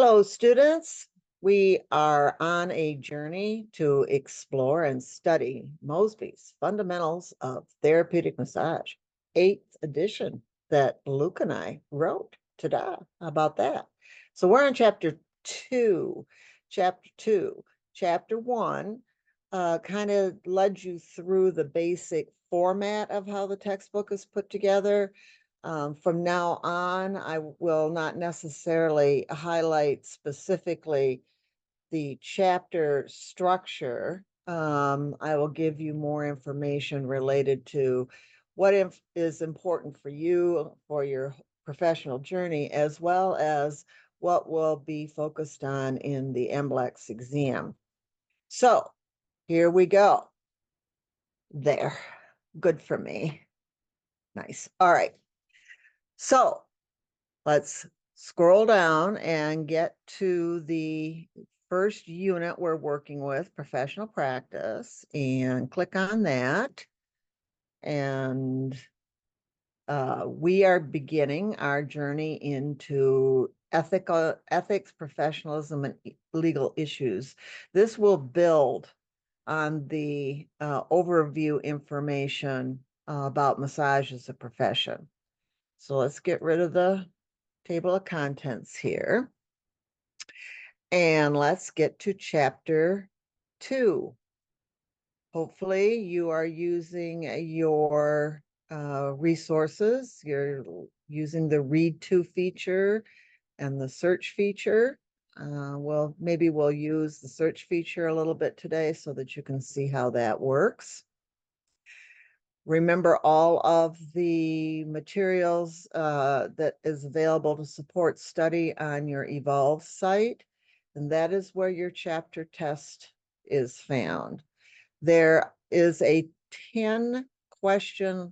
Hello, students. We are on a journey to explore and study Mosby's Fundamentals of Therapeutic Massage, 8th edition that Luke and I wrote. Ta-da! How about that? So we're on chapter 2. Chapter 1 kind of led you through the basic format of how the textbook is put together. From now on, I will not necessarily highlight specifically the chapter structure. I will give you more information related to what is important for you for your professional journey, as well as what will be focused on in the MBLEX exam. So here we go. There. Good for me. Nice. All right. So let's scroll down and get to the first unit we're working with, professional practice, and click on that. And we are beginning our journey into ethics, professionalism, and legal issues. This will build on the overview information about massage as a profession. So let's get rid of the table of contents here. And let's get to chapter 2. Hopefully you are using your resources. You're using the read to feature and the search feature. Well, maybe we'll use the search feature a little bit today so that you can see how that works. Remember all of the materials that is available to support study on your Evolve site, and that is where your chapter test is found. There is a 10-question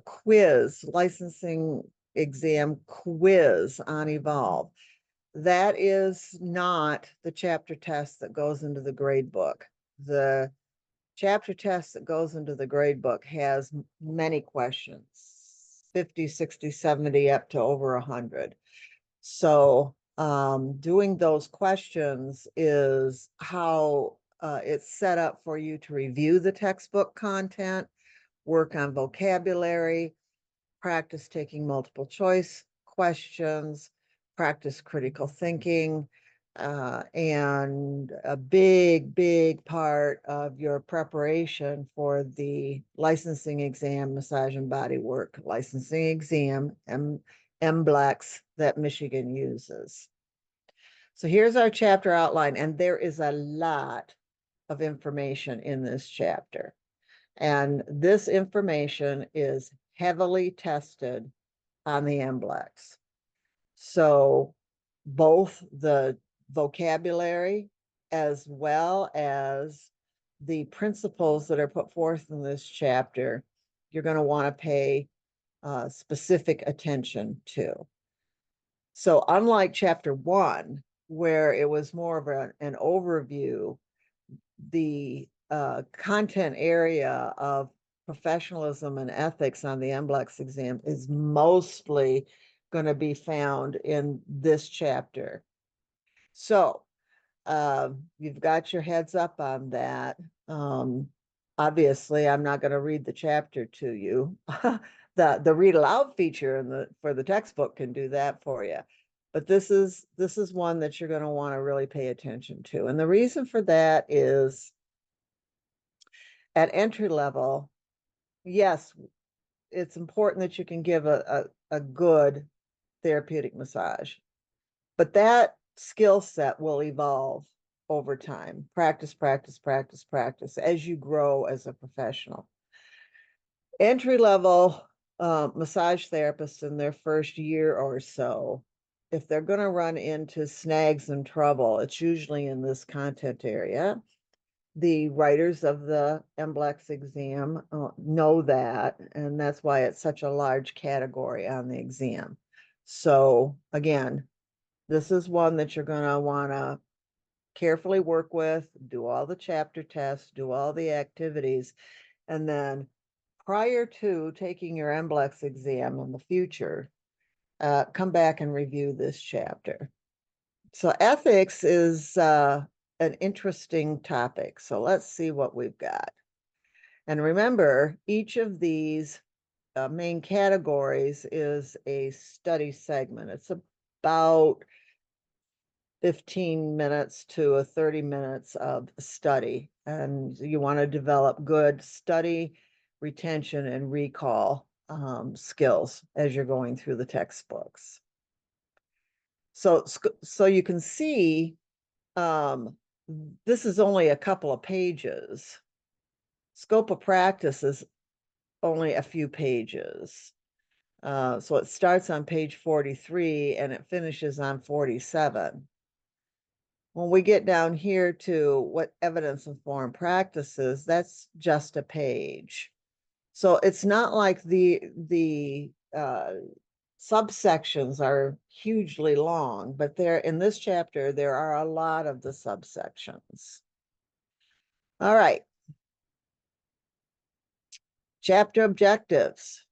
quiz, licensing exam quiz on Evolve. That is not the chapter test that goes into the grade book. The chapter test that goes into the grade book has many questions, 50, 60, 70, up to over 100. So doing those questions is how it's set up for you to review the textbook content, work on vocabulary, practice taking multiple choice questions, practice critical thinking, and a big part of your preparation for the licensing exam, massage and body work licensing exam, MBLEX, that Michigan uses. So here's our chapter outline, and there is a lot of information in this chapter. And this information is heavily tested on the MBLEX. So both the vocabulary as well as the principles that are put forth in this chapter, you're going to want to pay specific attention to. So unlike chapter 1, where it was more of an overview, the content area of professionalism and ethics on the MBLEX exam is mostly going to be found in this chapter. So you've got your heads up on that. Obviously, I'm not going to read the chapter to you. The read aloud feature for the textbook can do that for you. But this is one that you're going to want to really pay attention to. And the reason for that is at entry level, yes, it's important that you can give a good therapeutic massage, but that skill set will evolve over time. Practice as you grow as a professional. Entry level massage therapists in their first year or so, if they're going to run into snags and trouble, it's usually in this content area. The writers of the MBLEX exam know that, and that's why it's such a large category on the exam. So again, this is one that you're going to want to carefully work with, do all the chapter tests, do all the activities, and then prior to taking your MBLEX exam in the future, come back and review this chapter. So ethics is an interesting topic. So let's see what we've got. And remember, each of these main categories is a study segment. It's about 15 minutes to 30 minutes of study. And you want to develop good study, retention, and recall skills as you're going through the textbooks. So you can see this is only a couple of pages. Scope of practice is only a few pages. So it starts on page 43 and it finishes on 47. When we get down here to what evidence-informed practices, that's just a page. So it's not like the subsections are hugely long, but there in this chapter, there are a lot of the subsections. All right. Chapter objectives.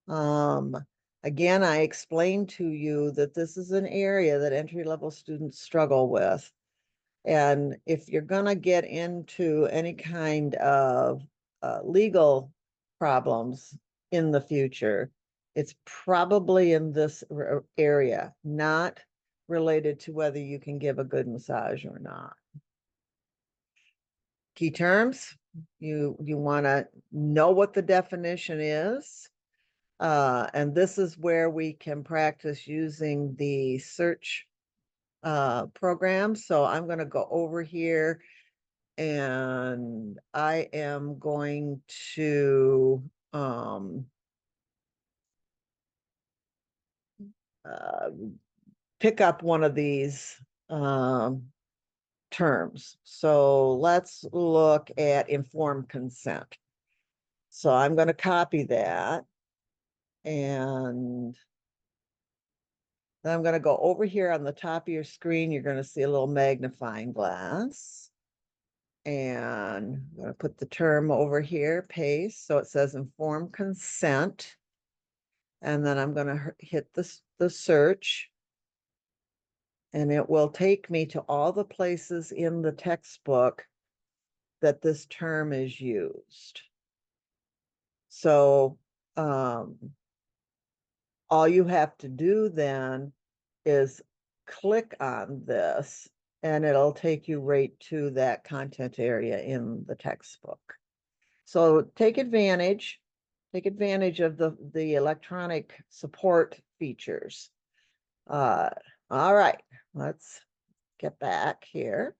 Again, I explained to you that this is an area that entry-level students struggle with. And if you're going to get into any kind of legal problems in the future, it's probably in this area, not related to whether you can give a good massage or not. Key terms, you want to know what the definition is. And this is where we can practice using the search program. So I'm going to go over here and I am going to pick up one of these terms. So let's look at informed consent. So I'm going to copy that. And then I'm going to go over here on the top of your screen. You're going to see a little magnifying glass. And I'm going to put the term over here, paste. So it says informed consent. And then I'm going to hit the search. And it will take me to all the places in the textbook that this term is used. So all you have to do then is click on this and it'll take you right to that content area in the textbook. So take advantage of the electronic support features. All right, let's get back here.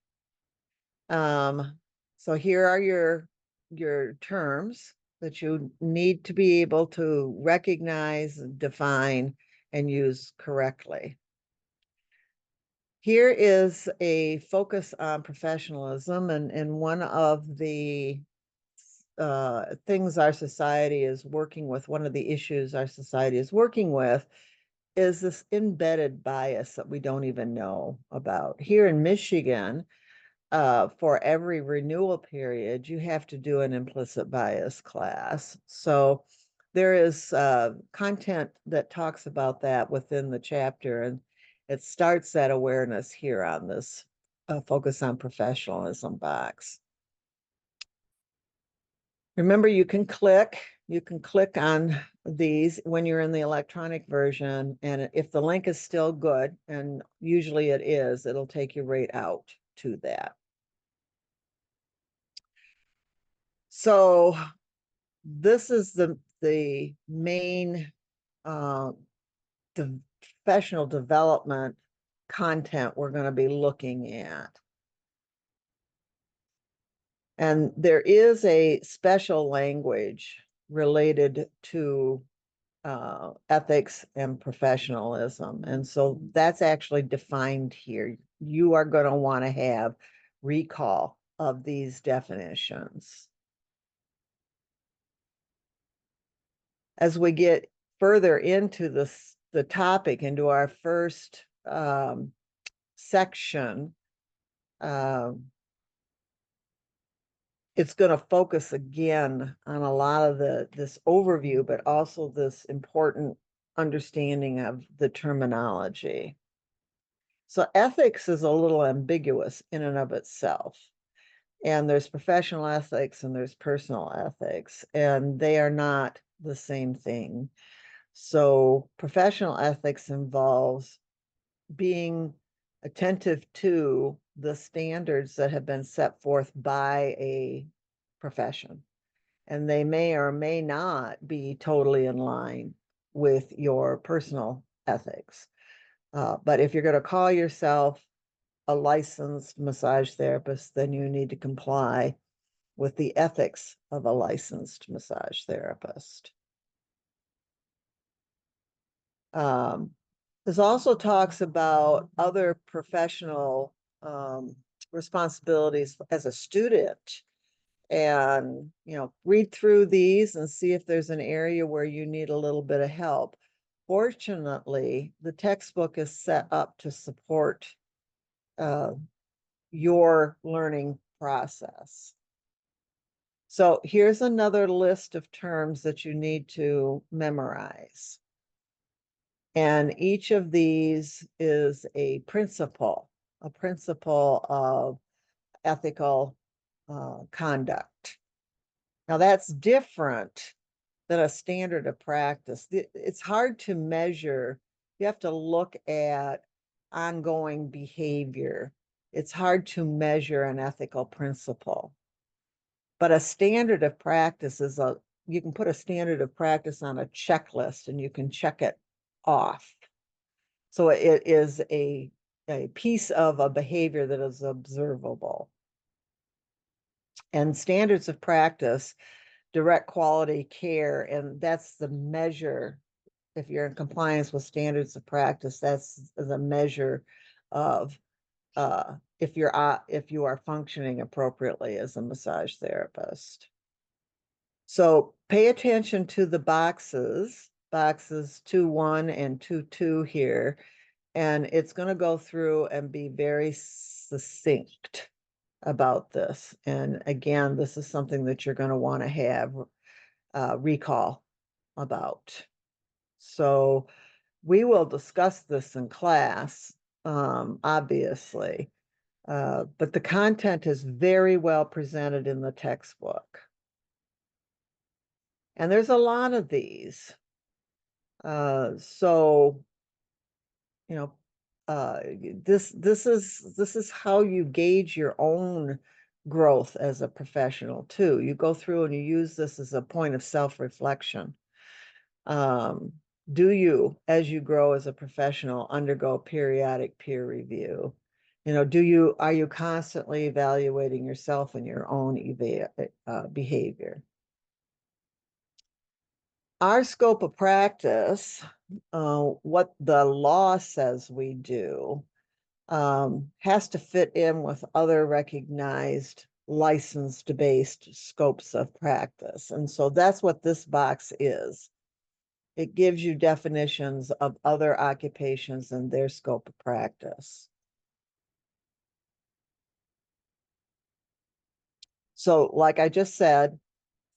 So here are your terms that you need to be able to recognize, define, and use correctly. Here is a focus on professionalism, and one of the things our society is working with, one of the issues our society is working with, is this embedded bias that we don't even know about. Here in Michigan, for every renewal period, you have to do an implicit bias class. So there is content that talks about that within the chapter, and it starts that awareness here on this focus on professionalism box. Remember, you can click on these when you're in the electronic version, and if the link is still good, and usually it is, it'll take you right out to that. So this is the main the professional development content we're going to be looking at. And there is a special language related to ethics and professionalism. And so that's actually defined here. You are going to want to have recall of these definitions. As we get further into the topic, into our first section, it's going to focus again on a lot of this overview, but also this important understanding of the terminology. So ethics is a little ambiguous in and of itself. And there's professional ethics and there's personal ethics, and they are not the same thing. So professional ethics involves being attentive to the standards that have been set forth by a profession. And they may or may not be totally in line with your personal ethics. But if you're going to call yourself a licensed massage therapist, then you need to comply with the ethics of a licensed massage therapist. This also talks about other professional responsibilities as a student, and read through these and see if there's an area where you need a little bit of help. Fortunately, the textbook is set up to support your learning process. So here's another list of terms that you need to memorize. And each of these is a principle of ethical conduct. Now that's different than a standard of practice. It's hard to measure. You have to look at ongoing behavior. It's hard to measure an ethical principle. But a standard of practice is you can put a standard of practice on a checklist and you can check it off. So it is a piece of a behavior that is observable. And standards of practice direct quality care, and that's the measure. If you're in compliance with standards of practice, that's the measure of if you are functioning appropriately as a massage therapist. So pay attention to the boxes 2.1 and 2.2 here, and it's going to go through and be very succinct about this. And again, this is something that you're going to want to have recall about. So we will discuss this in class, obviously, but the content is very well presented in the textbook. And there's a lot of these. So, this is how you gauge your own growth as a professional too. You go through and you use this as a point of self-reflection. Do you, as you grow as a professional, undergo periodic peer review? Are you constantly evaluating yourself and your own behavior? Our scope of practice, what the law says we do, has to fit in with other recognized licensed-based scopes of practice. And so that's what this box is. It gives you definitions of other occupations and their scope of practice. So like I just said,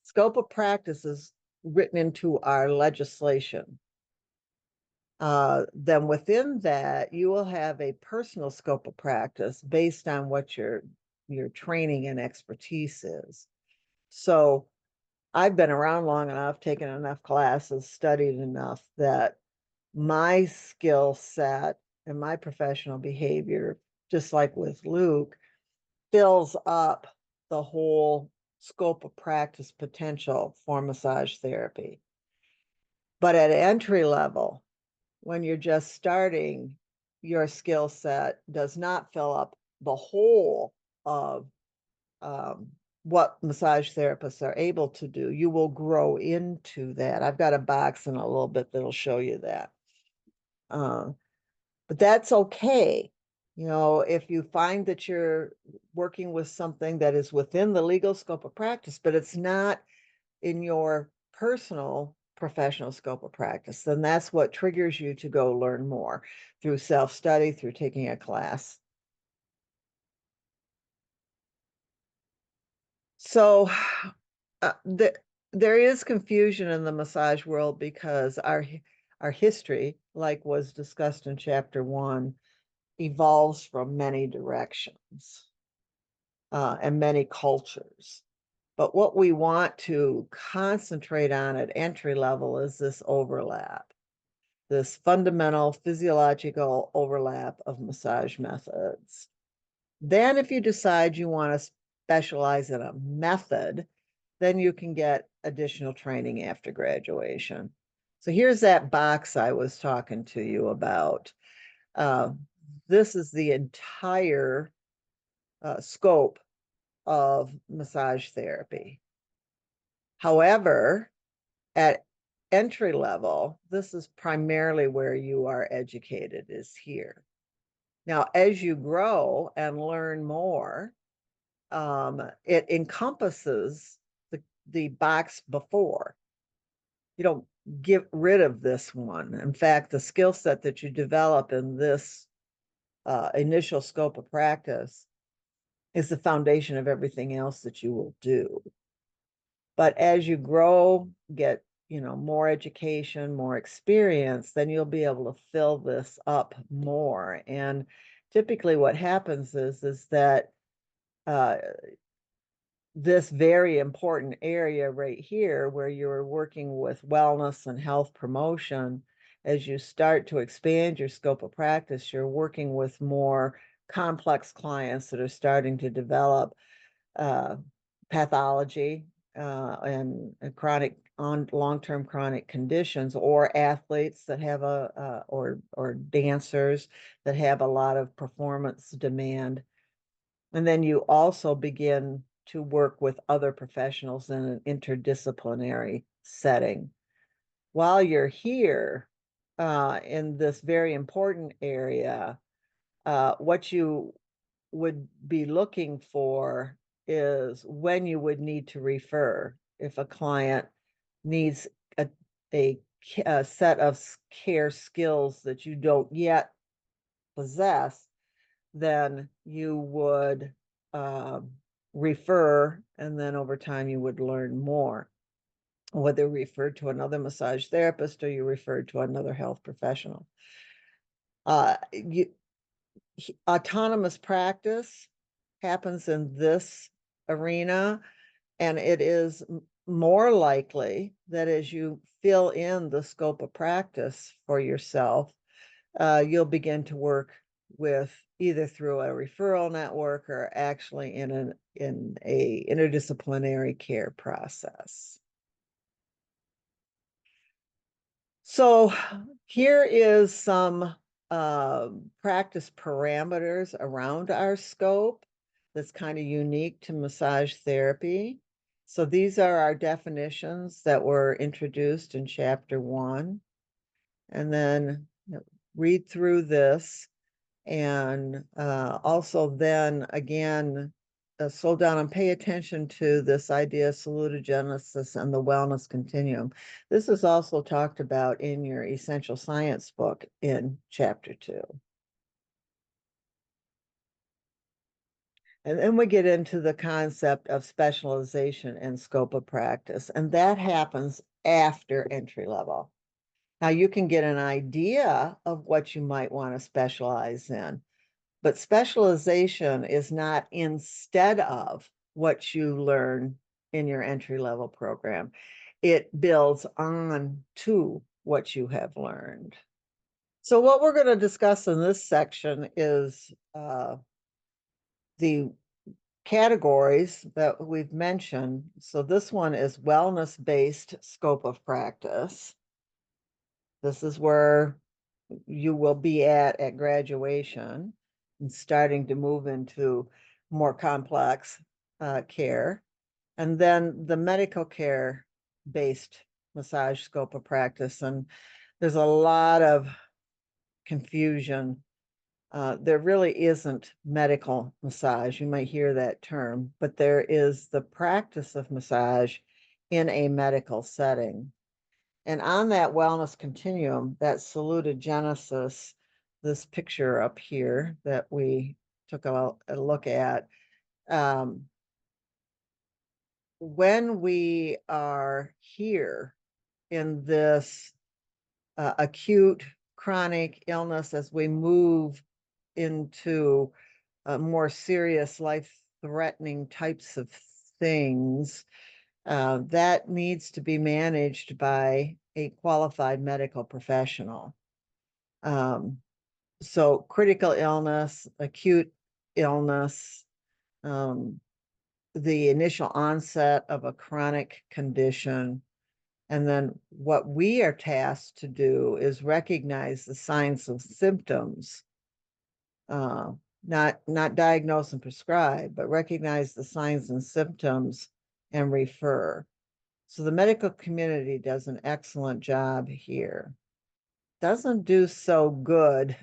scope of practice is written into our legislation. Then within that, you will have a personal scope of practice based on what your training and expertise is. So I've been around long enough, taken enough classes, studied enough that my skill set and my professional behavior, just like with Luke, fills up the whole scope of practice potential for massage therapy. But at entry level, when you're just starting, your skill set does not fill up the whole of what massage therapists are able to do. You will grow into that. I've got a box in a little bit that'll show you that. But that's okay. If you find that you're working with something that is within the legal scope of practice, but it's not in your personal professional scope of practice, then that's what triggers you to go learn more through self-study, through taking a class. So there is confusion in the massage world because our history, like was discussed in chapter 1, evolves from many directions and many cultures. But what we want to concentrate on at entry level is this overlap, this fundamental physiological overlap of massage methods. Then if you decide you want to specialize in a method, then you can get additional training after graduation. So here's that box I was talking to you about. This is the entire scope of massage therapy. However, at entry level, this is primarily where you are educated, is here. Now, as you grow and learn more, it encompasses the box before. You don't get rid of this one. In fact, the skill set that you develop in this initial scope of practice is the foundation of everything else that you will do. But as you grow, get more education, more experience, then you'll be able to fill this up more. And typically what happens is that this very important area right here where you're working with wellness and health promotion, as you start to expand your scope of practice, you're working with more complex clients that are starting to develop pathology and chronic on long-term chronic conditions, or athletes that have or dancers that have a lot of performance demand. And then you also begin to work with other professionals in an interdisciplinary setting. While you're here in this very important area, what you would be looking for is when you would need to refer. If a client needs a set of care skills that you don't yet possess, then you would refer, and then over time you would learn more, whether referred to another massage therapist or you referred to another health professional. Autonomous practice happens in this arena, and it is more likely that as you fill in the scope of practice for yourself, you'll begin to work with either through a referral network or actually in a interdisciplinary care process. So here is some practice parameters around our scope that's kind of unique to massage therapy. So these are our definitions that were introduced in chapter 1. And then read through this, and also then again slow down and pay attention to this idea of salutogenesis and the wellness continuum. This is also talked about in your essential science book in chapter 2. And then we get into the concept of specialization and scope of practice, and that happens after entry level. Now you can get an idea of what you might want to specialize in, but specialization is not instead of what you learn in your entry-level program. It builds on to what you have learned. So what we're going to discuss in this section is the categories that we've mentioned. So this one is wellness-based scope of practice. This is where you will be at graduation and starting to move into more complex care. And then the medical care based massage scope of practice. And there's a lot of confusion. There really isn't medical massage. You might hear that term, but there is the practice of massage in a medical setting. And on that wellness continuum, that salutogenesis, this picture up here that we took a look at, when we are here in this acute chronic illness, as we move into more serious life-threatening types of things, that needs to be managed by a qualified medical professional. So critical illness, acute illness, the initial onset of a chronic condition, and then what we are tasked to do is recognize the signs and symptoms, not diagnose and prescribe, but recognize the signs and symptoms and refer. So the medical community does an excellent job here. Doesn't do so good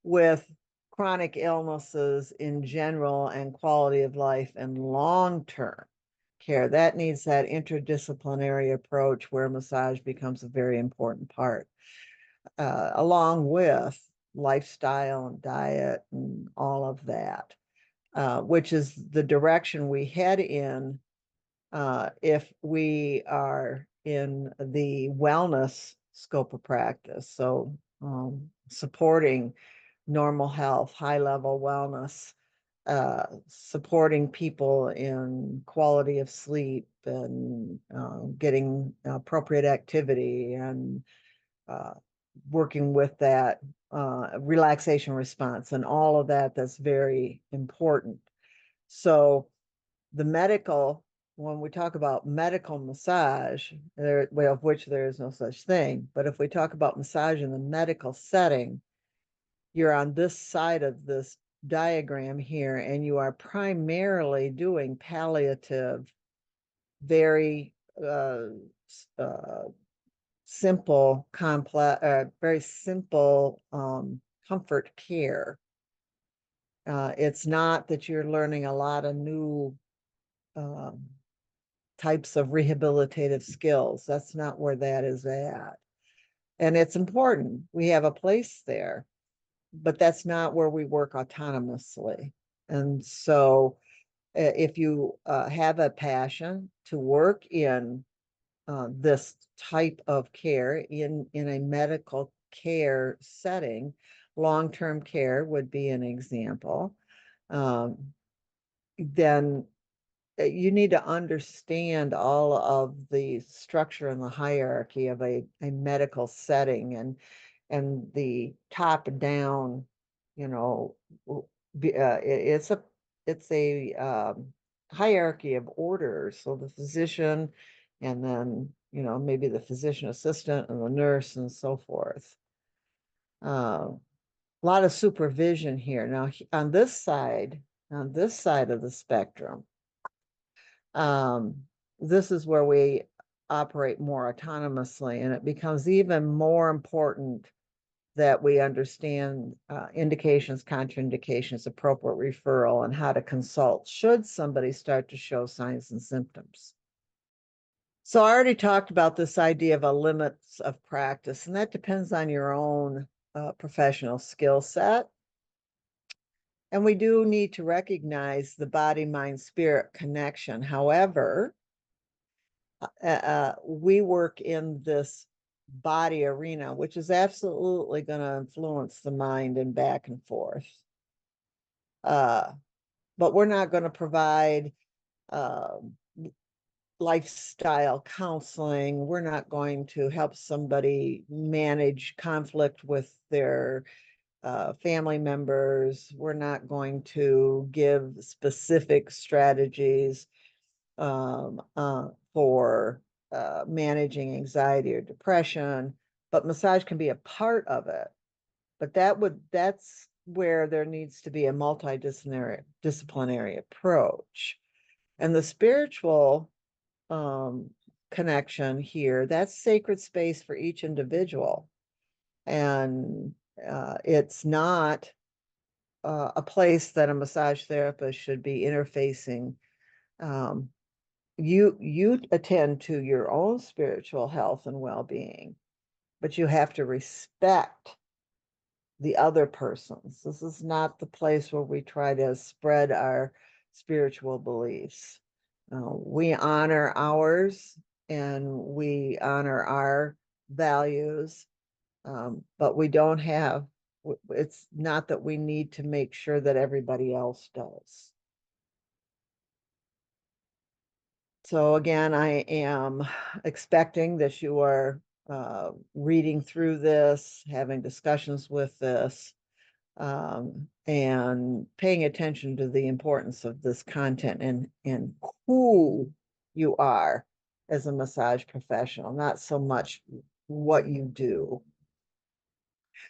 with chronic illnesses in general and quality of life and long-term care. That needs that interdisciplinary approach where massage becomes a very important part, along with lifestyle and diet and all of that, which is the direction we head in if we are in the wellness scope of practice. So supporting normal health, high-level wellness, supporting people in quality of sleep and getting appropriate activity and working with that relaxation response and all of that. That's very important. So the medical, when we talk about medical massage, well, of which there is no such thing, but if we talk about massage in the medical setting, you're on this side of this diagram here, and you are primarily doing palliative, very simple, complex, very simple comfort care. It's not that you're learning a lot of new types of rehabilitative skills. That's not where that is at. And it's important. We have a place there, but that's not where we work autonomously. And so if you have a passion to work in this type of care in a medical care setting, long-term care would be an example, then you need to understand all of the structure and the hierarchy of a medical setting and the top down, you know, it's a hierarchy of orders. So the physician, and then, you know, maybe the physician assistant and the nurse and so forth. A lot of supervision here. Now on this side of the spectrum, this is where we operate more autonomously, and it becomes even more important that we understand indications, contraindications, appropriate referral, and how to consult should somebody start to show signs and symptoms. So I already talked about this idea of a limits of practice, and that depends on your own professional skill set. And we do need to recognize the body, mind, spirit connection. However, we work in this body arena, which is absolutely going to influence the mind and back and forth. But we're not going to provide lifestyle counseling. We're not going to help somebody manage conflict with their family members. We're not going to give specific strategies for managing anxiety or depression, but massage can be a part of it. But that's where there needs to be a multidisciplinary approach. And the spiritual connection here, that's sacred space for each individual. And it's not a place that a massage therapist should be interfacing. You attend to your own spiritual health and well-being, but you have to respect the other persons. This is not the place where we try to spread our spiritual beliefs. We honor ours and we honor our values, but we don't have It's not that we need to make sure that everybody else does. So again, I am expecting that you are reading through this, having discussions with this, and paying attention to the importance of this content and who you are as a massage professional, not so much what you do.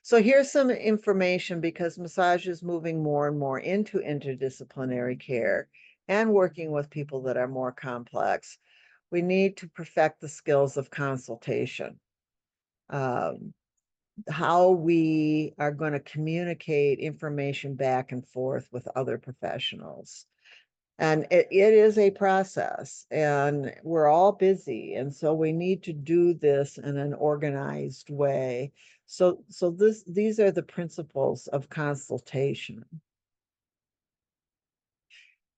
So here's some information, because massage is moving more and more into interdisciplinary care and working with people that are more complex. We need to perfect the skills of consultation. How we are going to communicate information back and forth with other professionals. And it is a process, and we're all busy. And so we need to do this in an organized way. So these are the principles of consultation.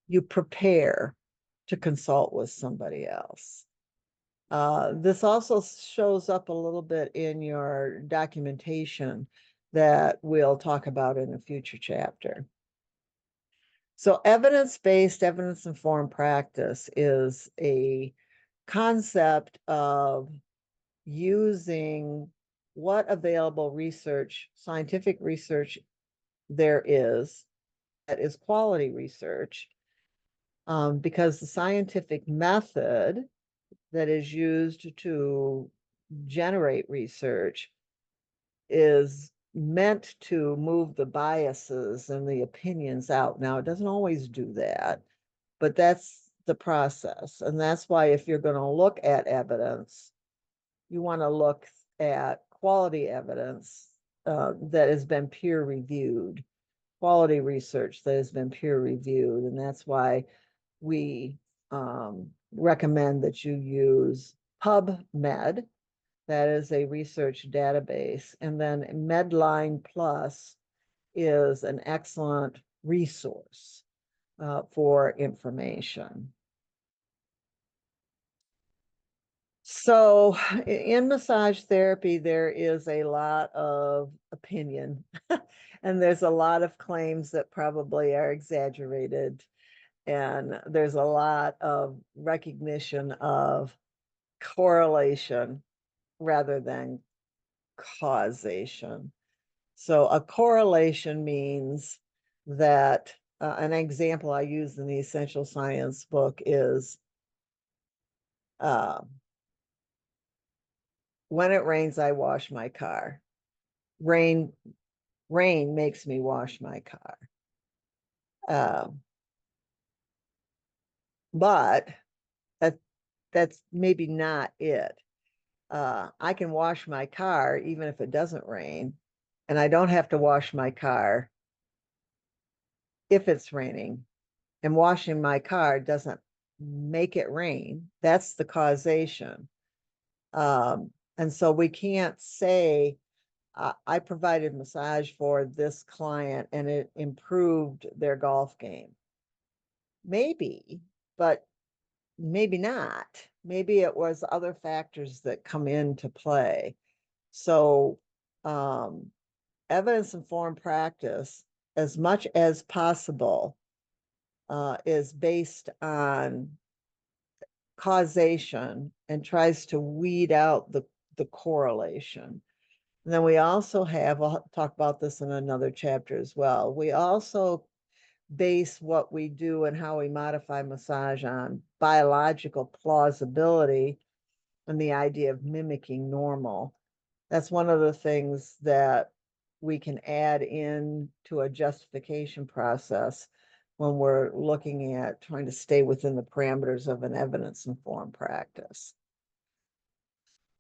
You prepare to consult with somebody else. This also shows up a little bit in your documentation that we'll talk about in a future chapter. So evidence-based, evidence-informed practice is a concept of using what available research, scientific research there is, that is quality research, because the scientific method that is used to generate research is meant to move the biases and the opinions out. Now, it doesn't always do that, but that's the process. And that's why if you're going to look at evidence, you want to look at quality evidence that has been peer reviewed, quality research that has been peer reviewed. And that's why we recommend that you use PubMed. That is a research database. And then Medline Plus is an excellent resource for information. So in massage therapy, there is a lot of opinion and there's a lot of claims that probably are exaggerated. And there's a lot of recognition of correlation rather than causation. So a correlation means that an example I use in the Essential Science book is uh, when it rains, I wash my car. Rain makes me wash my car. Uh, but that's maybe not it. I can wash my car even if it doesn't rain, and I don't have to wash my car if it's raining. And washing my car doesn't make it rain. That's the causation. And so we can't say, I provided massage for this client and it improved their golf game. Maybe, but maybe not. Maybe it was other factors that come into play. So evidence-informed practice, as much as possible, is based on causation and tries to weed out the correlation. And then we also have, I'll talk about this in another chapter as well, we also base what we do and how we modify massage on biological plausibility and the idea of mimicking normal. That's one of the things that we can add in to a justification process when we're looking at trying to stay within the parameters of an evidence-informed practice.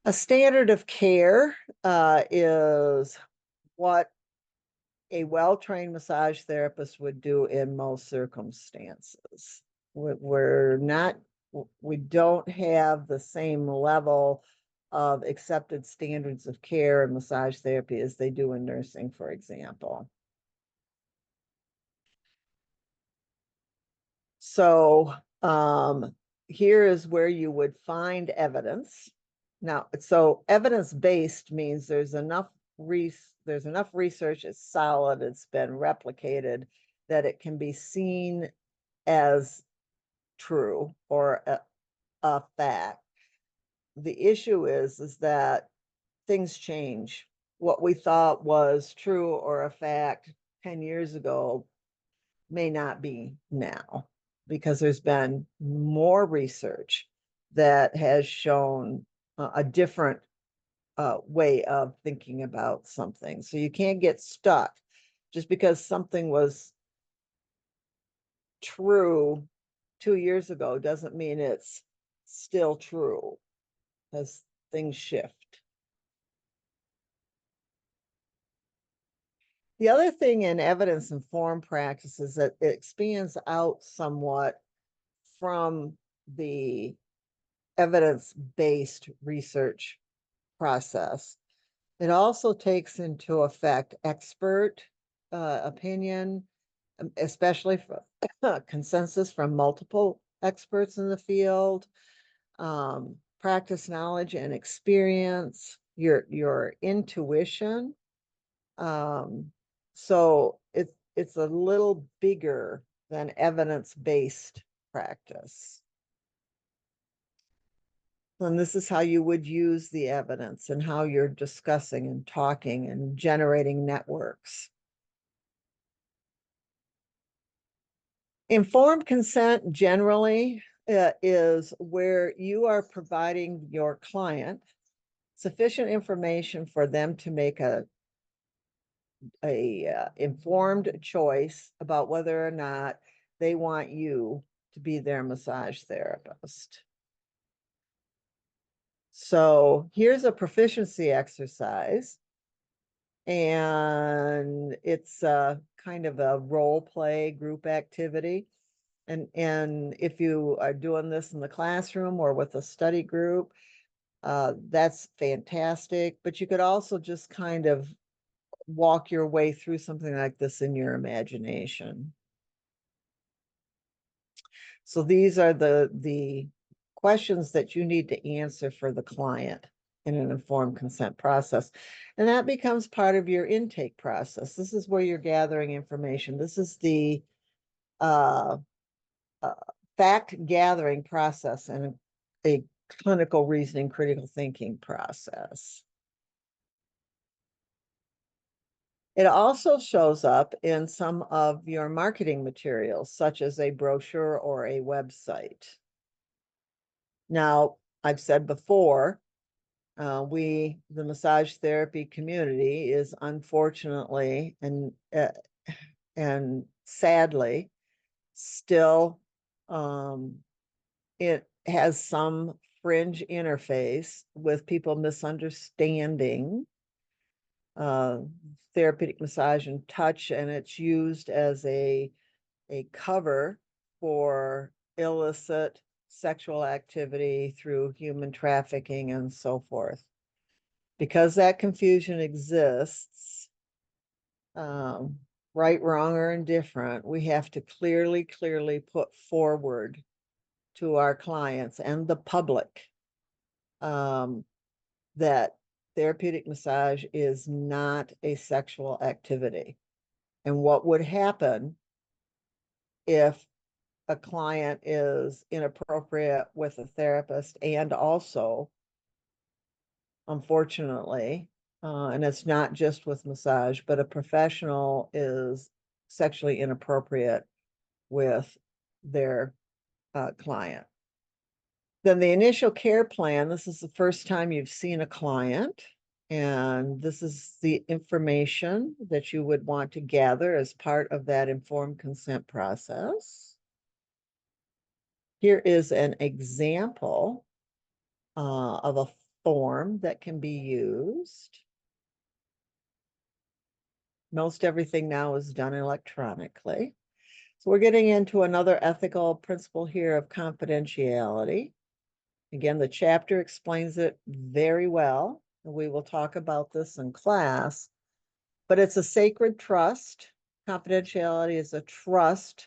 A standard of care is what a well-trained massage therapist would do in most circumstances. We don't have the same level of accepted standards of care in massage therapy as they do in nursing, for example. So here is where you would find evidence. Now, so evidence-based means there's enough there's enough research, it's solid, it's been replicated, that it can be seen as true or a fact. The issue is that things change. What we thought was true or a fact 10 years ago may not be now, because there's been more research that has shown a different way of thinking about something. So you can't get stuck just because something was true 2 years ago doesn't mean it's still true, as things shift. The other thing in evidence-informed practice is that it expands out somewhat from the evidence-based research process. It also takes into effect expert opinion, especially for consensus from multiple experts in the field, practice knowledge and experience, your intuition. So it's a little bigger than evidence-based practice. And this is how you would use the evidence and how you're discussing and talking and generating networks. Informed consent generally is where you are providing your client sufficient information for them to make a informed choice about whether or not they want you to be their massage therapist. So here's a proficiency exercise, and it's a kind of a role play group activity. And if you are doing this in the classroom or with a study group, that's fantastic. But you could also just kind of walk your way through something like this in your imagination. So these are the questions that you need to answer for the client in an informed consent process. And that becomes part of your intake process. This is where you're gathering information. This is the uh, fact gathering process and a clinical reasoning, critical thinking process. It also shows up in some of your marketing materials, such as a brochure or a website. Now, I've said before, the massage therapy community is unfortunately and sadly still, it has some fringe interface with people misunderstanding therapeutic massage and touch, and it's used as a cover for illicit sexual activity through human trafficking and so forth. Because that confusion exists, right, wrong, or indifferent, we have to clearly put forward to our clients and the public that therapeutic massage is not a sexual activity. And what would happen if a client is inappropriate with a therapist, and also, unfortunately, and it's not just with massage, but a professional is sexually inappropriate with their client. Then the initial care plan, this is the first time you've seen a client, and this is the information that you would want to gather as part of that informed consent process. Here is an example of a form that can be used. Most everything now is done electronically. So we're getting into another ethical principle here of confidentiality. Again, the chapter explains it very well. We will talk about this in class, but it's a sacred trust. Confidentiality is a trust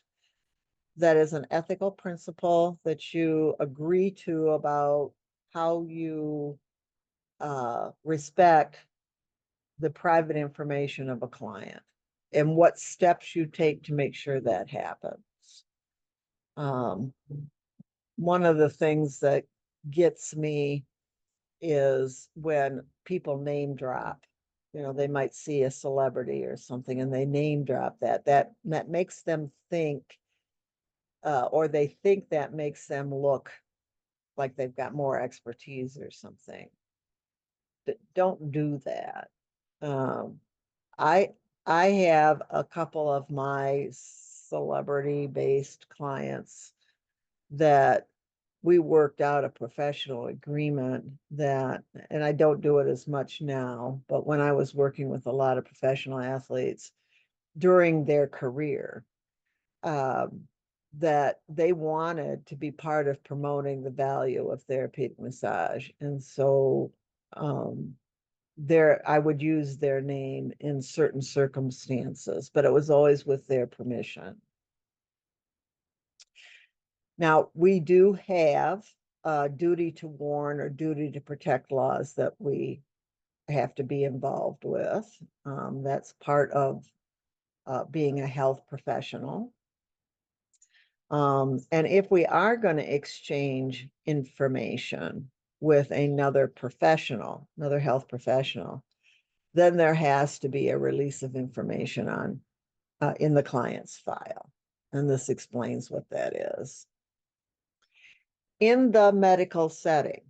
that is an ethical principle that you agree to about how you respect the private information of a client and what steps you take to make sure that happens. One of the things that gets me is when people name drop. You know, they might see a celebrity or something and they name drop that makes them think, or they think that makes them look like they've got more expertise or something. But don't do that. Um, I I have a couple of my celebrity-based clients that we worked out a professional agreement that, and I don't do it as much now, but when I was working with a lot of professional athletes during their career, um, that they wanted to be part of promoting the value of therapeutic massage. And so I would use their name in certain circumstances, but it was always with their permission. Now, we do have duty to warn or duty to protect laws that we have to be involved with. That's part of being a health professional. And if we are going to exchange information with another professional, another health professional, then there has to be a release of information on in the client's file. And this explains what that is. In the medical setting,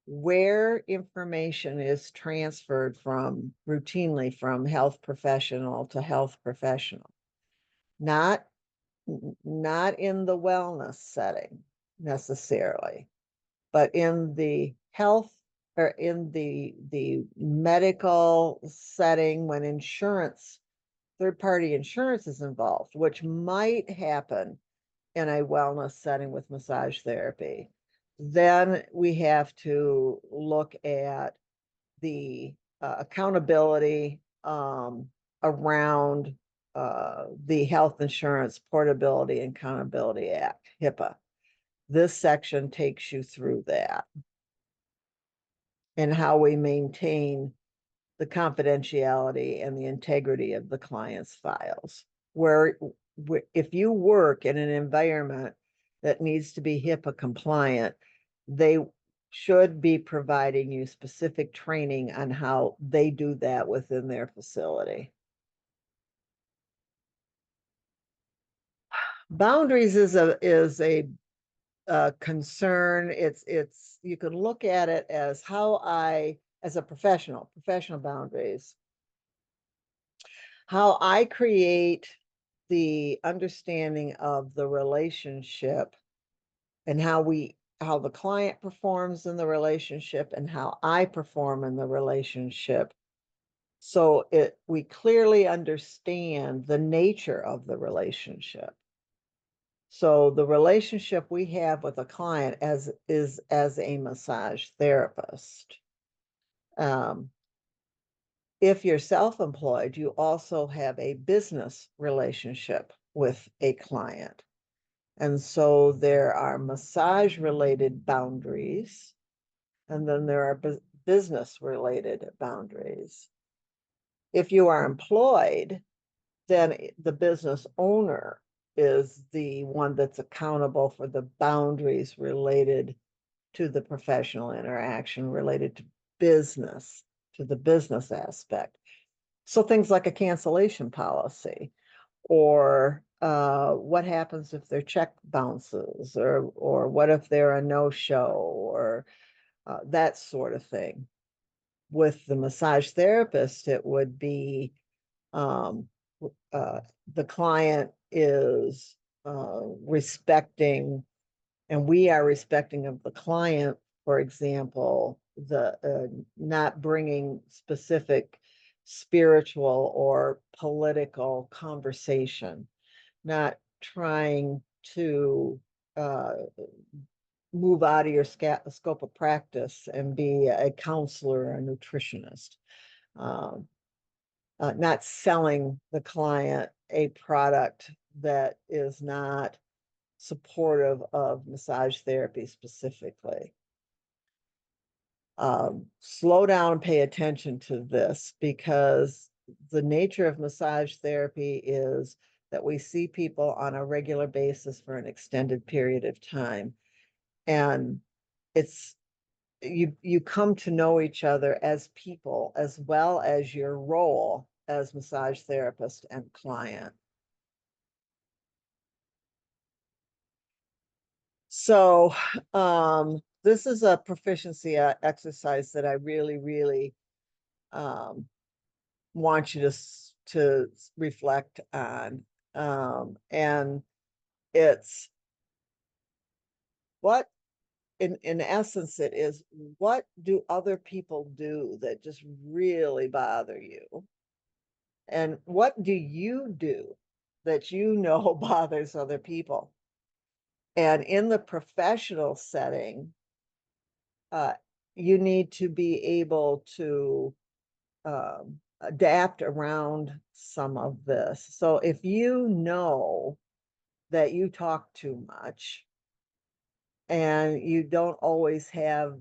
where information is transferred from routinely from health professional to health professional, not in the wellness setting necessarily, but in the health or in the medical setting when insurance, third-party insurance is involved, which might happen in a wellness setting with massage therapy. Then we have to look at the accountability around the Health Insurance Portability and Accountability Act, HIPAA. This section takes you through that and how we maintain the confidentiality and the integrity of the client's files. Where if you work in an environment that needs to be HIPAA compliant, they should be providing you specific training on how they do that within their facility. Boundaries is a concern. It's you can look at it as how as a professional boundaries, how I create the understanding of the relationship and how the client performs in the relationship and how I perform in the relationship. So we clearly understand the nature of the relationship. So the relationship we have with a client is as a massage therapist. If you're self-employed, you also have a business relationship with a client. And so there are massage related boundaries, and then there are business related boundaries. If you are employed, then the business owner is the one that's accountable for the boundaries related to the professional interaction, related to business, to the business aspect. So things like a cancellation policy, or what happens if their check bounces, or what if they're a no-show, or that sort of thing. With the massage therapist, it would be the client is respecting, and we are respecting of the client, for example, the not bringing specific spiritual or political conversation, not trying to move out of your scope of practice and be a counselor or a nutritionist. Not selling the client a product that is not supportive of massage therapy specifically. slow down and pay attention to this, because the nature of massage therapy is that we see people on a regular basis for an extended period of time. And it's you come to know each other as people as well as your role as massage therapist and client. So this is a proficiency exercise that I really, really um, want you to reflect on. And it's what, in essence, it is, what do other people do that just really bother you? And what do you do that you know bothers other people? And in the professional setting, uh, you need to be able to adapt around some of this. So if you know that you talk too much and you don't always have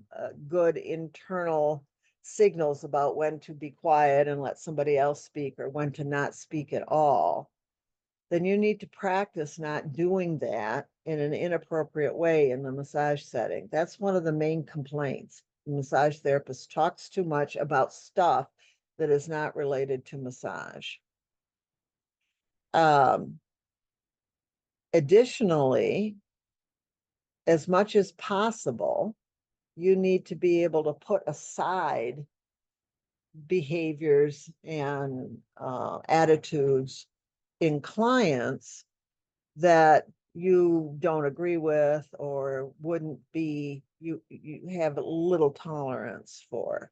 good internal signals about when to be quiet and let somebody else speak, or when to not speak at all, then you need to practice not doing that in an inappropriate way in the massage setting. That's one of the main complaints. The massage therapist talks too much about stuff that is not related to massage. Um, Additionally, as much as possible, you need to be able to put aside behaviors and attitudes in clients that you don't agree with or wouldn't be, you have little tolerance for.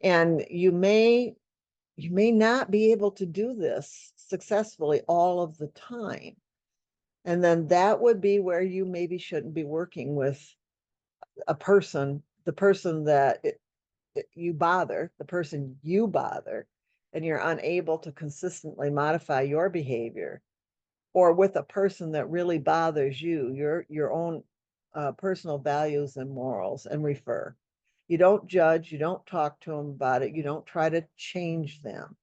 And you may not be able to do this successfully all of the time. And then that would be where you maybe shouldn't be working with a person, the person that you bother, the person you bother, and you're unable to consistently modify your behavior, or with a person that really bothers you, your own personal values and morals, and refer. You don't judge, you don't talk to them about it, you don't try to change them.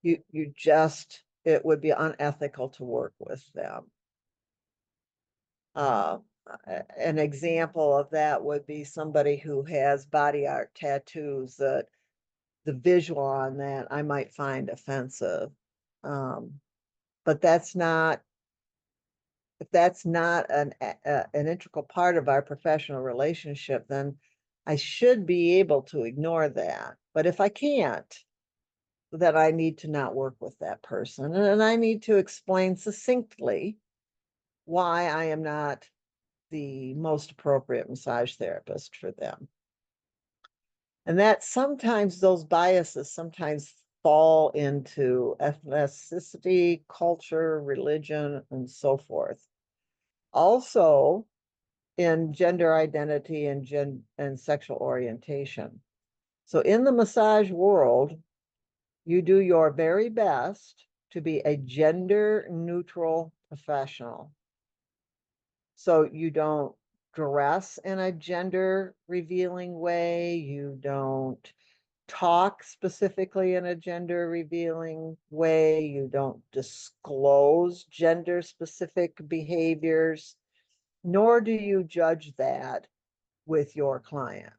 You just, it would be unethical to work with them. Uh, an example of that would be somebody who has body art tattoos, that the visual on that I might find offensive. Um, but that's not, if that's not an integral part of our professional relationship, then I should be able to ignore that. But if I can't, then I need to not work with that person. And I need to explain succinctly why I am not the most appropriate massage therapist for them. And that sometimes those biases sometimes fall into ethnicity, culture, religion, and so forth. Also in gender identity and sexual orientation. So in the massage world, you do your very best to be a gender neutral professional. So you don't dress in a gender revealing way, you don't talk specifically in a gender revealing way, you don't disclose gender specific behaviors, nor do you judge that with your client.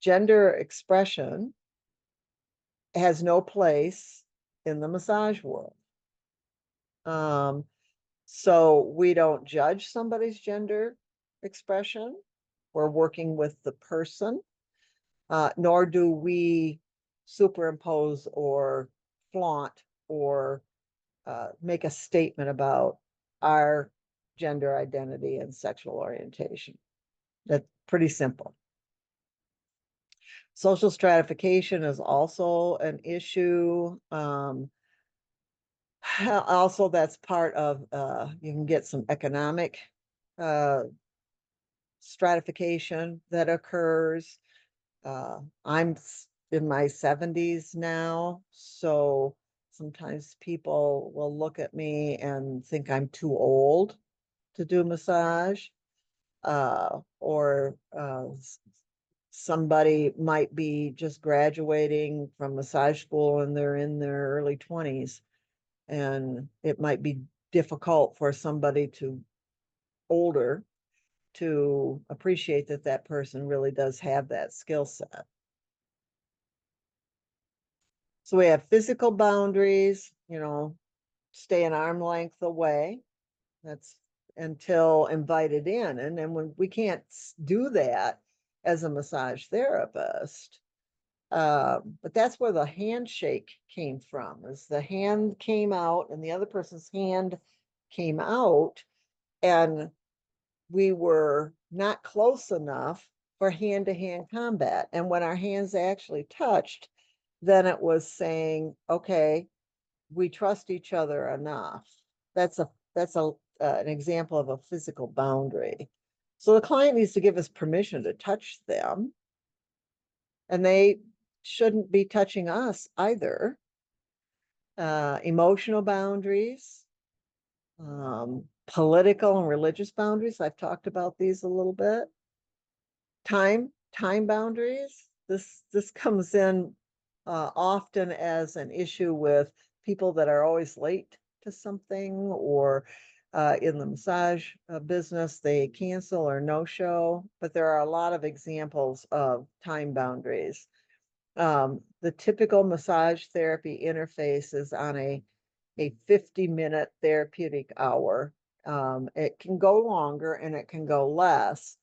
Gender expression has no place in the massage world. Um, so we don't judge somebody's gender expression. We're working with the person, nor do we superimpose or flaunt or make a statement about our gender identity and sexual orientation. That's pretty simple. Social stratification is also an issue. Also, that's part of, you can get some economic uh, stratification that occurs. I'm in my 70s now, so sometimes people will look at me and think I'm too old to do massage. or somebody might be just graduating from massage school and they're in their early 20s, and it might be difficult for somebody to older to appreciate that that person really does have that skill set. So we have physical boundaries, stay an arm length away. That's until invited in. And then when we can't do that as a massage therapist, but that's where the handshake came from, is the hand came out and the other person's hand came out, and we were not close enough for hand-to-hand combat. And when our hands actually touched, then it was saying, okay, we trust each other enough. That's an example of a physical boundary. So the client needs to give us permission to touch them, and they shouldn't be touching us either. Emotional boundaries, political and religious boundaries. I've talked about these a little bit. Time boundaries. This comes in often as an issue with people that are always late to something, or in the massage business, they cancel or no show. But there are a lot of examples of time boundaries. The typical massage therapy interface is on a 50-minute therapeutic hour. It can go longer and it can go less,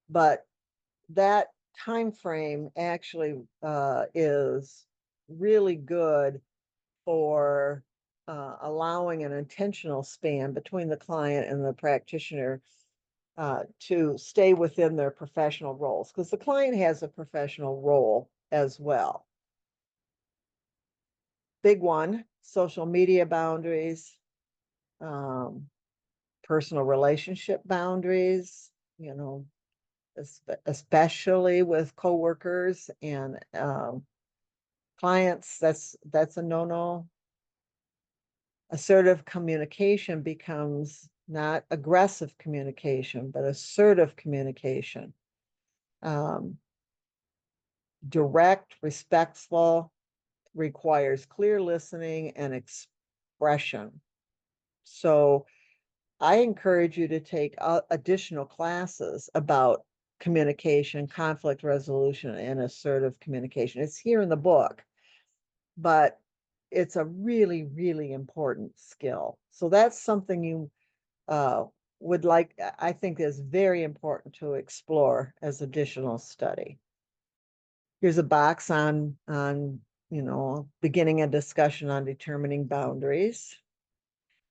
but that time frame actually is really good for allowing an intentional span between the client and the practitioner to stay within their professional roles, because the client has a professional role as well. Big one, social media boundaries, personal relationship boundaries, especially with coworkers and clients. That's a no-no. Assertive communication becomes not aggressive communication, but assertive communication. Direct, respectful, requires clear listening and expression. So I encourage you to take additional classes about communication, conflict resolution, and assertive communication. It's here in the book, but it's a really, really important skill. So that's something you would like, I think is very important to explore as additional study. Here's a box on beginning a discussion on determining boundaries.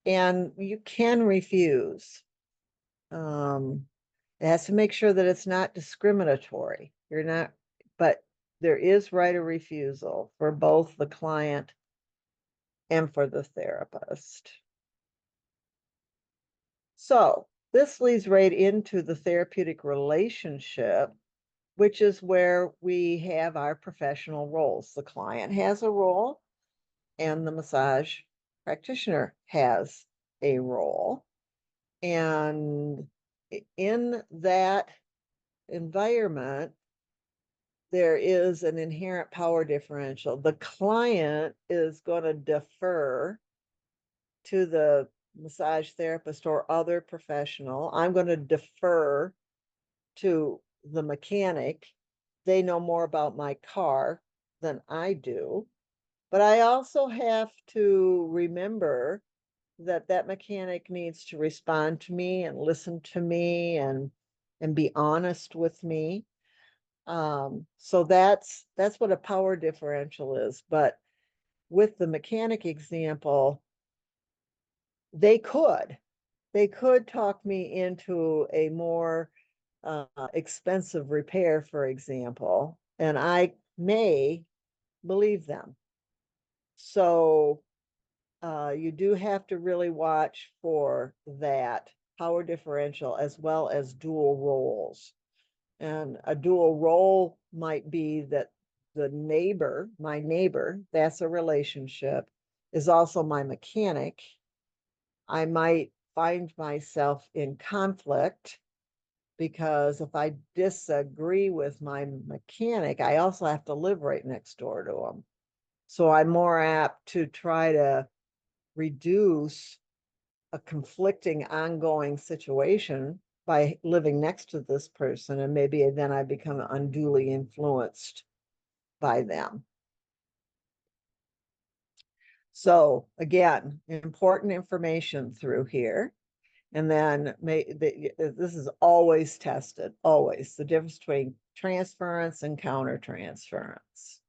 And you can refuse. It has to make sure that it's not discriminatory. But there is right of refusal for both the client and for the therapist. So this leads right into the therapeutic relationship, which is where we have our professional roles. The client has a role and the massage practitioner has a role. And in that environment, there is an inherent power differential. The client is going to defer to the massage therapist or other professional. I'm going to defer to the mechanic. They know more about my car than I do. But I also have to remember that that mechanic needs to respond to me and listen to me and be honest with me. So that's what a power differential is. But with the mechanic example, they could talk me into a more expensive repair, for example, and I may believe them. So you do have to really watch for that power differential as well as dual roles. And a dual role might be that the neighbor, my neighbor, that's a relationship, is also my mechanic. I might find myself in conflict because if I disagree with my mechanic, I also have to live right next door to him. So I'm more apt to try to reduce a conflicting ongoing situation by living next to this person, and maybe then I become unduly influenced by them. So again, important information through here. And then this is always tested, always, the difference between transference and countertransference.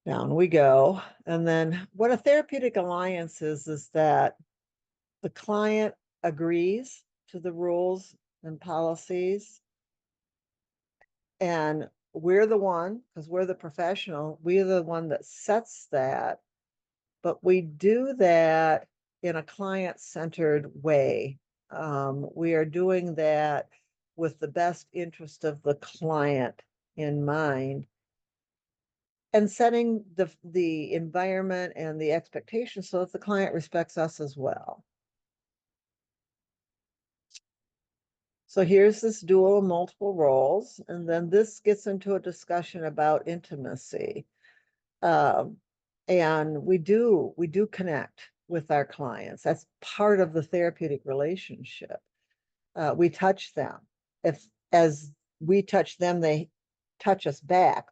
Down we go. And then what a therapeutic alliance is that the client agrees to the rules and policies, and we're the one, because we're the professional, we're the one that sets that, but we do that in a client-centered way. We are doing that with the best interest of the client in mind, and setting the environment and the expectations so that the client respects us as well. So here's this dual multiple roles, and then this gets into a discussion about intimacy. And we do connect with our clients. That's part of the therapeutic relationship. We touch them. As we touch them, they touch us back.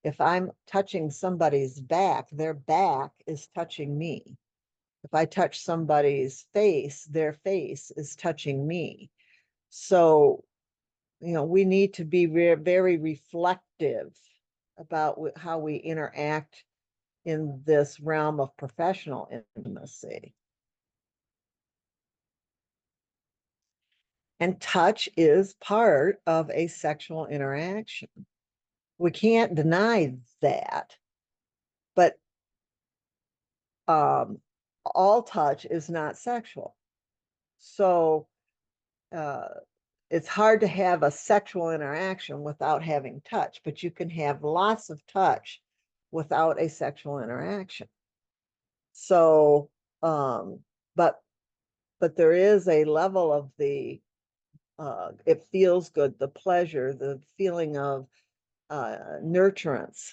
If I'm touching somebody's back, their back is touching me. If I touch somebody's face, their face is touching me. So, we need to be very reflective about how we interact in this realm of professional intimacy. And touch is part of a sexual interaction. We can't deny that, but all touch is not sexual. So it's hard to have a sexual interaction without having touch, but you can have lots of touch without a sexual interaction. So, but there is a level of the it feels good, the pleasure, the feeling of nurturance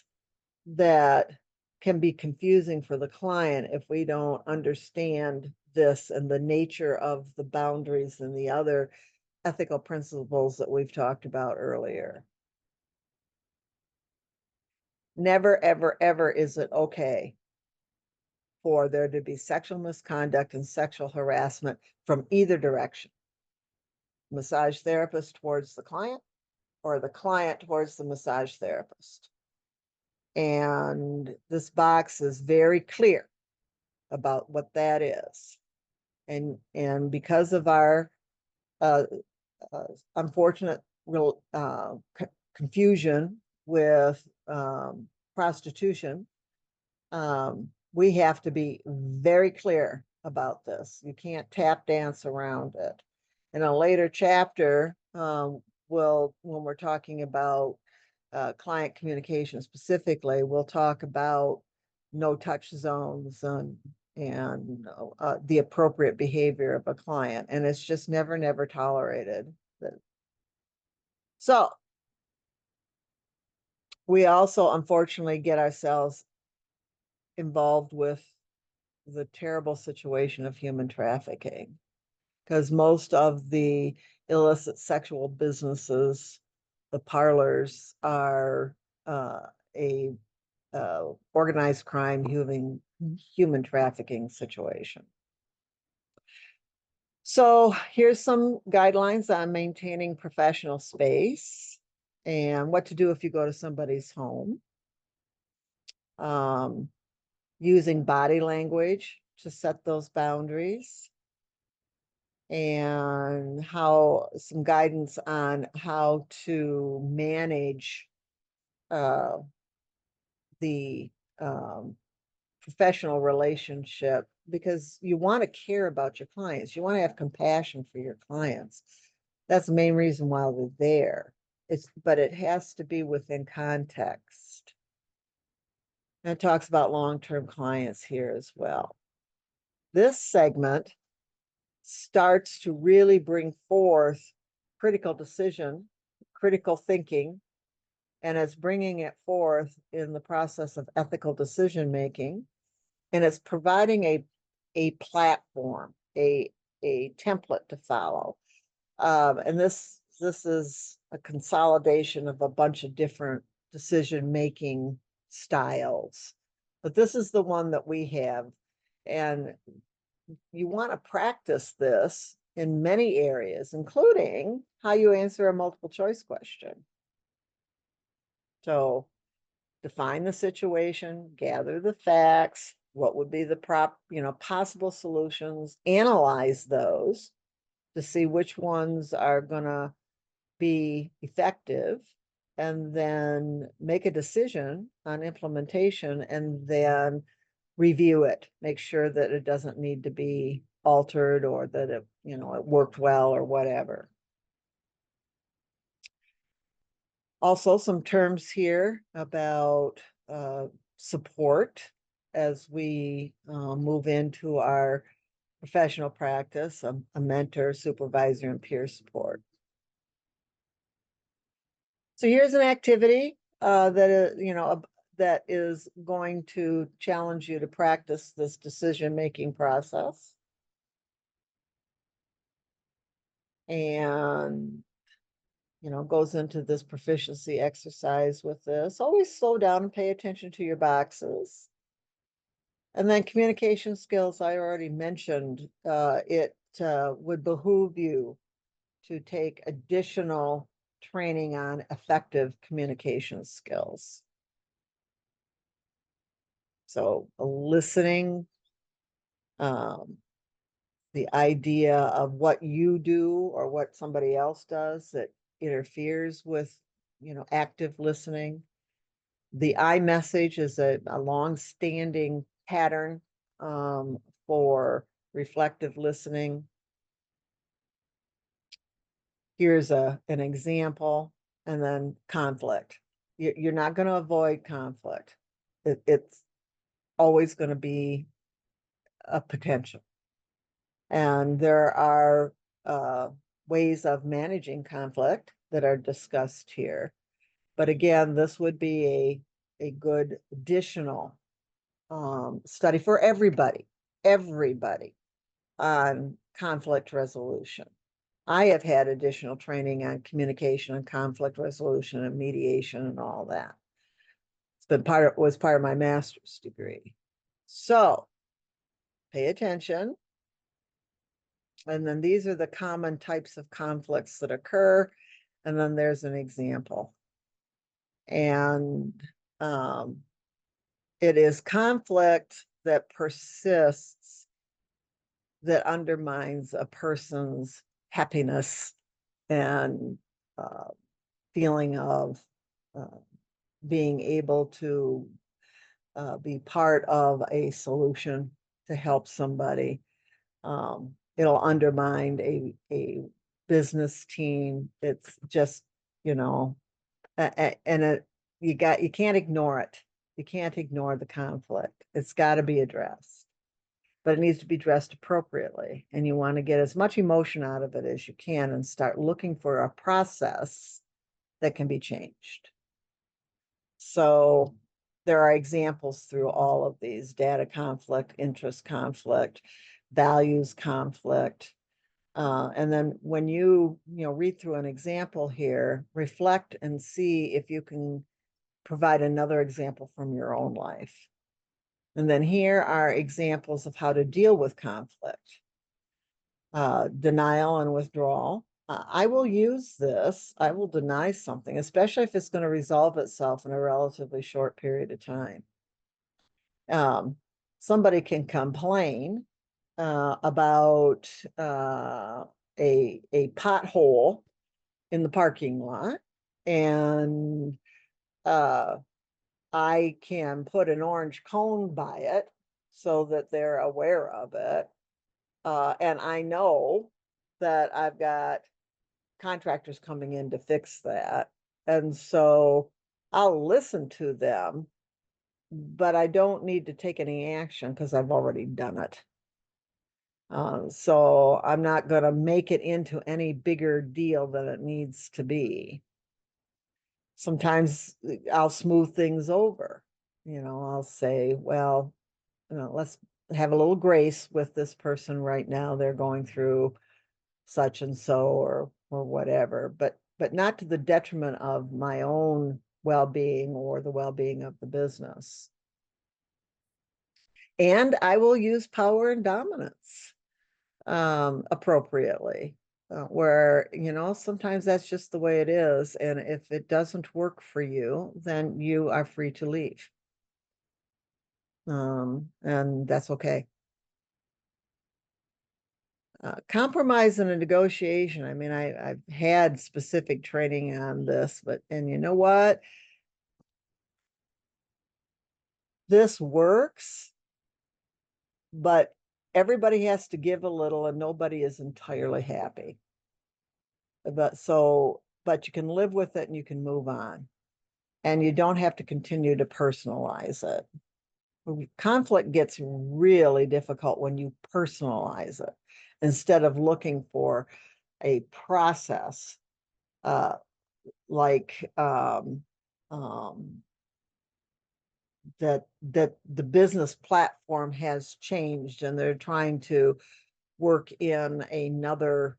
that can be confusing for the client if we don't understand this and the nature of the boundaries and the other ethical principles that we've talked about earlier. Never, ever, ever is it okay for there to be sexual misconduct and sexual harassment from either direction. Massage therapist towards the client, or the client towards the massage therapist. And this box is very clear about what that is. And because of our unfortunate confusion with prostitution, we have to be very clear about this. You can't tap dance around it. In a later chapter, when we're talking about client communication specifically, we'll talk about no touch zones and the appropriate behavior of a client, and it's just never tolerated. So we also unfortunately get ourselves involved with the terrible situation of human trafficking, because most of the illicit sexual businesses, the parlors, are a organized crime, human trafficking situation. So here's some guidelines on maintaining professional space and what to do if you go to somebody's home. Using body language to set those boundaries, and some guidance on how to manage the professional relationship, because you want to care about your clients. You want to have compassion for your clients. That's the main reason why they're there. But it has to be within context. And it talks about long-term clients here as well. This segment starts to really bring forth critical decision, critical thinking, and it's bringing it forth in the process of ethical decision making, and it's providing a platform, a template to follow. And this is a consolidation of a bunch of different decision making styles, but this is the one that we have, and you want to practice this in many areas, including how you answer a multiple choice question. So define the situation, gather the facts, what would be the possible solutions, analyze those to see which ones are going to be effective, and then make a decision on implementation, and then review it, make sure that it doesn't need to be altered, or that it worked well or whatever. Also, some terms here about support as we move into our professional practice, a mentor, supervisor, and peer support. So here's an activity that is going to challenge you to practice this decision-making process. And goes into this proficiency exercise with this. Always slow down and pay attention to your boxes. And then communication skills, I already mentioned. It would behoove you to take additional training on effective communication skills. So listening, the idea of what you do or what somebody else does that interferes with, active listening. The I message is a long-standing pattern for reflective listening. Here's an example, and then conflict. You're not going to avoid conflict. It's always going to be a potential. And there are ways of managing conflict that are discussed here. But again, this would be a good additional study for everybody on conflict resolution. I have had additional training on communication and conflict resolution and mediation and all that. It's been was part of my master's degree. So pay attention. And then these are the common types of conflicts that occur. And then there's an example. And it is conflict that persists, that undermines a person's happiness and feeling of being able to be part of a solution to help somebody. It'll undermine a business team. It's just, and you can't ignore it. You can't ignore the conflict. It's got to be addressed, but it needs to be addressed appropriately. And you want to get as much emotion out of it as you can and start looking for a process that can be changed. So there are examples through all of these: data conflict, interest conflict, values conflict. And then when you read through an example here, reflect and see if you can provide another example from your own life. And then here are examples of how to deal with conflict. Denial and withdrawal. I will use this. I will deny something, especially if it's going to resolve itself in a relatively short period of time. Somebody can complain about a pothole in the parking lot, and I can put an orange cone by it so that they're aware of it. And I know that I've got contractors coming in to fix that. And so I'll listen to them, but I don't need to take any action because I've already done it. So I'm not going to make it into any bigger deal than it needs to be. Sometimes I'll smooth things over. I'll say, well, let's have a little grace with this person right now. They're going through such and so or whatever, but not to the detriment of my own well-being or the well-being of the business. And I will use power and dominance appropriately, where, sometimes that's just the way it is. And if it doesn't work for you, then you are free to leave. And that's okay. Compromise and a negotiation. I mean, I've had specific training on this, and you know what? This works, but everybody has to give a little and nobody is entirely happy. But you can live with it and you can move on. And you don't have to continue to personalize it. Conflict gets really difficult when you personalize it instead of looking for a process, like that the business platform has changed and they're trying to work in another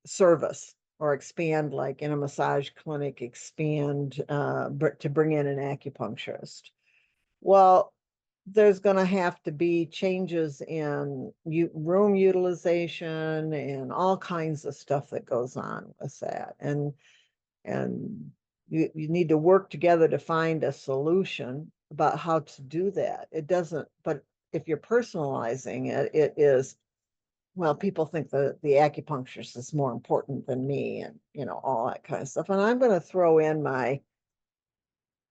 service or expand, like in a massage clinic, expand to bring in an acupuncturist. Well, there's going to have to be changes in room utilization and all kinds of stuff that goes on with that. And you need to work together to find a solution about how to do that. It doesn't, but if you're personalizing it, it is, well, people think the acupuncturist is more important than me and, all that kind of stuff. And I'm going to throw in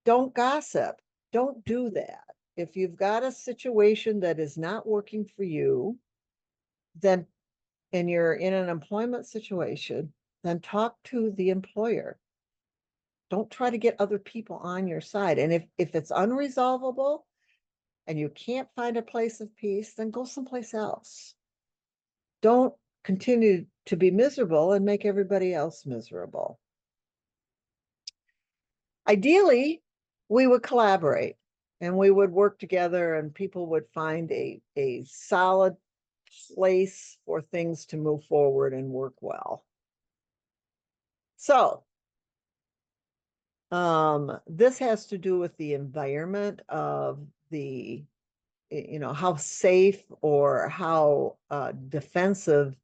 don't gossip. Don't do that. If you've got a situation that is not working for you, then, and you're in an employment situation, then talk to the employer. Don't try to get other people on your side. And if it's unresolvable and you can't find a place of peace, then go someplace else. Don't continue to be miserable and make everybody else miserable. Ideally, we would collaborate and we would work together and people would find a solid place for things to move forward and work well. So this has to do with the environment of the, how safe or how defensive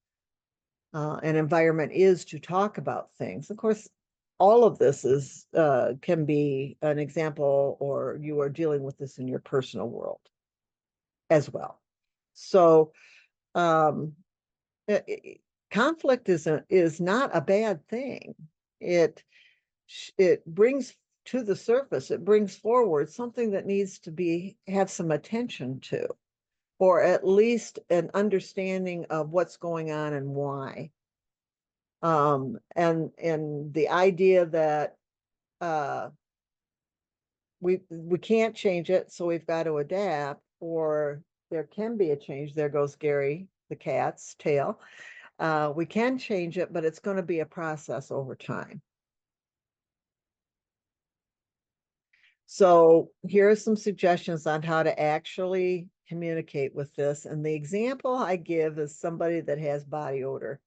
an environment is to talk about things. Of course, all of this is can be an example, or you are dealing with this in your personal world as well. So conflict is not a bad thing. It brings to the surface, it brings forward something that needs to have some attention to, or at least an understanding of what's going on and why. And the idea that we can't change it, so we've got to adapt, or there can be a change. There goes Gary the cat's tail. We can change it, but it's going to be a process over time. So here are some suggestions on how to actually communicate with this. And the example I give is somebody that has body odor,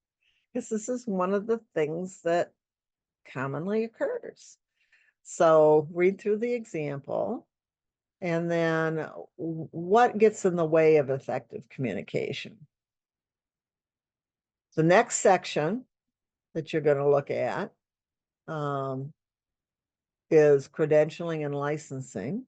because this is one of the things that commonly occurs. So read through the example, and then what gets in the way of effective communication. The next section that you're going to look at is credentialing and licensing.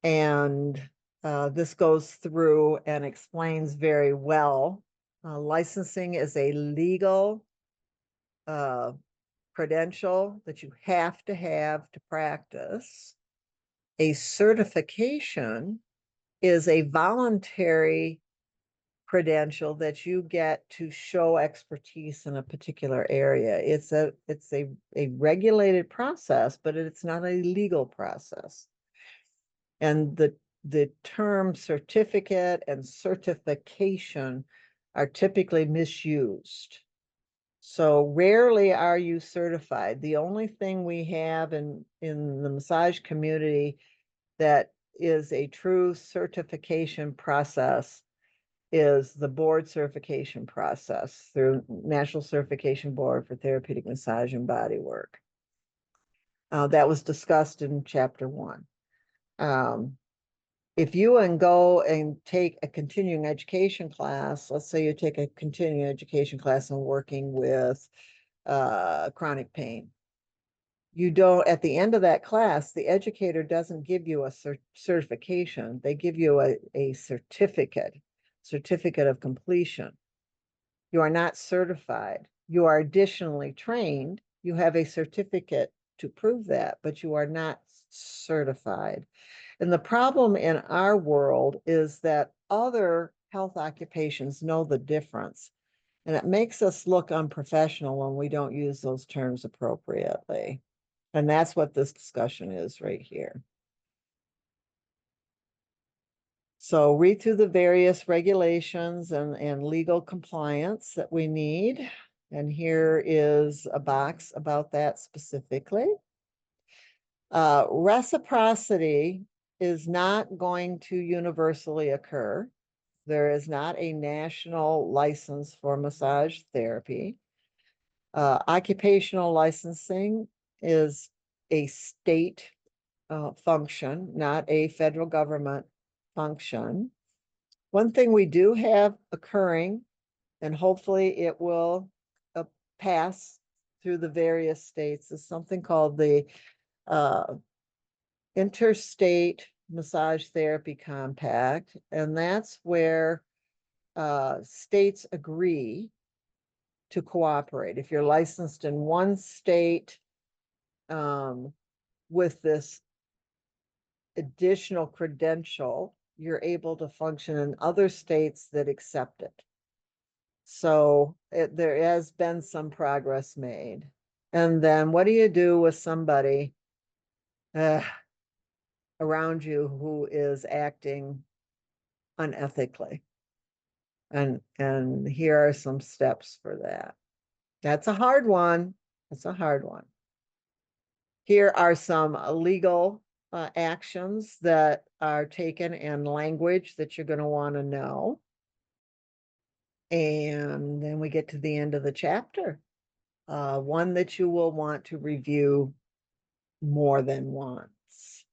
And this goes through and explains very well. Licensing is a legal credential that you have to practice. A certification is a voluntary credential that you get to show expertise in a particular area. It's a regulated process, but it's not a legal process. And the term certificate and certification are typically misused. So rarely are you certified. The only thing we have in the massage community that is a true certification process is the board certification process through National Certification Board for Therapeutic Massage and Bodywork. That was discussed in chapter 1. If you go and take a continuing education class, let's say you take a continuing education class on working with chronic pain, you don't, at the end of that class, the educator doesn't give you a certification. They give you a certificate of completion. You are not certified. You are additionally trained. You have a certificate to prove that, but you are not certified. And the problem in our world is that other health occupations know the difference. And it makes us look unprofessional when we don't use those terms appropriately. And that's what this discussion is right here. So read through the various regulations and legal compliance that we need. And here is a box about that specifically. Reciprocity is not going to universally occur. There is not a national license for massage therapy. Occupational licensing is a state function, not a federal government function. One thing we do have occurring, and hopefully it will pass through the various states, is something called the Interstate Massage Therapy Compact, and that's where states agree to cooperate. If you're licensed in one state with this additional credential, you're able to function in other states that accept it. So there has been some progress made. And then what do you do with somebody around you who is acting unethically? And here are some steps for that. That's a hard one. That's a hard one. Here are some legal actions that are taken and language that you're going to want to know. And then we get to the end of the chapter. One that you will want to review more than once.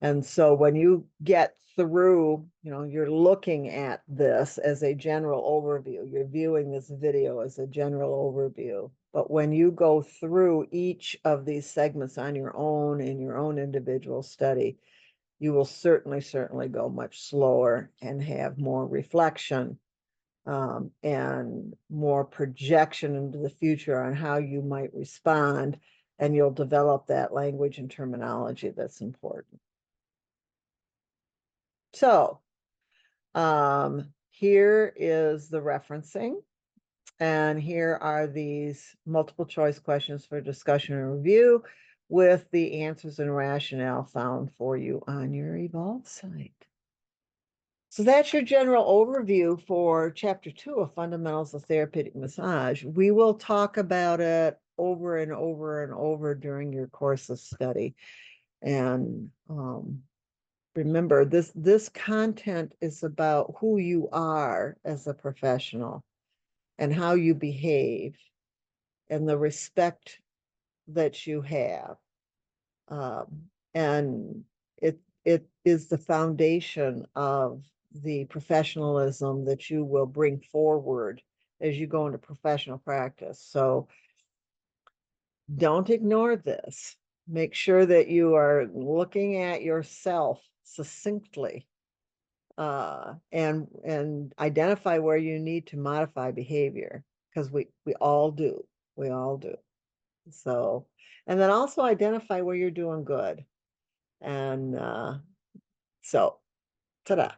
And so when you get through, you're looking at this as a general overview. You're viewing this video as a general overview. But when you go through each of these segments on your own in your own individual study, you will certainly go much slower and have more reflection and more projection into the future on how you might respond, and you'll develop that language and terminology that's important. So here is the referencing, and here are these multiple choice questions for discussion and review with the answers and rationale found for you on your Evolve site. So that's your general overview for chapter 2 of Fundamentals of Therapeutic Massage. We will talk about it over and over and over during your course of study. And remember, this content is about who you are as a professional and how you behave and the respect that you have. And it is the foundation of the professionalism that you will bring forward as you go into professional practice. So don't ignore this. Make sure that you are looking at yourself succinctly and identify where you need to modify behavior, because we all do. We all do. So, and then also identify where you're doing good. And so, ta-da.